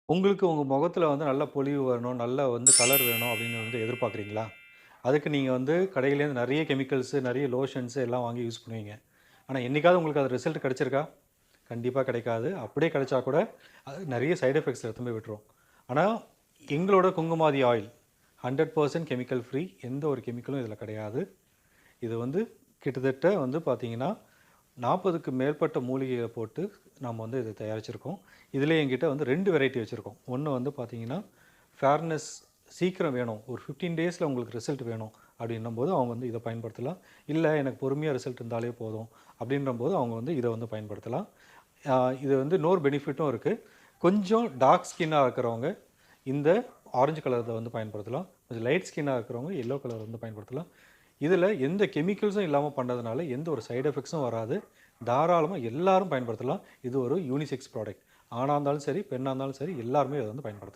உங்களுக்கு உங்க முகத்துல வந்து நல்ல பொலிவு வரணும், நல்ல வந்து கலர் வேணும் அப்படின்னு வந்து எதிர்பார்க்குறீங்களா? அதுக்கு நீங்க வந்து கடையிலேருந்து நெறைய கெமிக்கல்ஸு, நெறைய லோஷன்ஸு எல்லாம் வாங்கி யூஸ் பண்ணுவீங்க. ஆனா, என்னைக்காவது உங்களுக்கு அது ரிசல்ட் கிடைச்சிருக்கா? கண்டிப்பா கிடைக்காது. அப்படியே கிடைச்சா கூட, அது நெறைய சைட் எஃபெக்ட்ஸ் எடுத்துன்னு போய் விட்டுரும். ஆனா, எங்களோட குங்குமாதி ஆயில் 100% கெமிக்கல் ஃப்ரீ. எந்த ஒரு கெமிக்கலும் இதில கிடையாது. இது வந்து கிட்டத்தட்ட வந்து பார்த்தீங்கன்னா, 40க்கு மேற்பட்ட மூலிகைய போட்டு நம்ம வந்து இத தயாரிச்சிருக்கோம். இதிலே என்கிட்ட வந்து 2 வெரைட்டி வச்சிருக்கோம். ஒண்ணு வந்து பார்த்தீங்கன்னா, ஃபேர்னஸ் சீக்கிரம் வேணும். ஒரு 15 டேஸ்ல உங்களுக்கு ரிசல்ட் வேணும் அப்படின்னும்போது, அவங்க வந்து இத பயன்படுத்தலாம். இல்ல எனக்கு பொறுமையா ரிசல்ட் இருந்தாலே போதும் அப்படின்றம்போது, அவங்க வந்து இத வந்து பயன்படுத்தலாம். அ இது வந்து இன்னொரு பெனிஃபிட்டும் இருக்கு. கொஞ்சம் டார்க் ஸ்கின்னா இருக்கிறவங்க இந்த ஆரஞ்சு கலர்த வந்து பயன்படுத்தலாம். கொஞ்சம் லைட் ஸ்கின்னா இருக்கிறவங்க எல்லோ கலர் வந்து பயன்படுத்தலாம். இதில எந்த கெமிக்கல்ஸும் இல்லாம பண்றதுனால, எந்த ஒரு சைட் எஃபெக்ட்ஸும் வராது. தாராளமா எல்லாரும் பயன்படுத்தலாம். இது ஒரு யூனிசெக்ஸ் ப்ராடக்ட். ஆணா இருந்தாலும் சரி, பெண்ணா இருந்தாலும் சரி, எல்லாருமே இத வந்து பயன்படுத்தலாம்.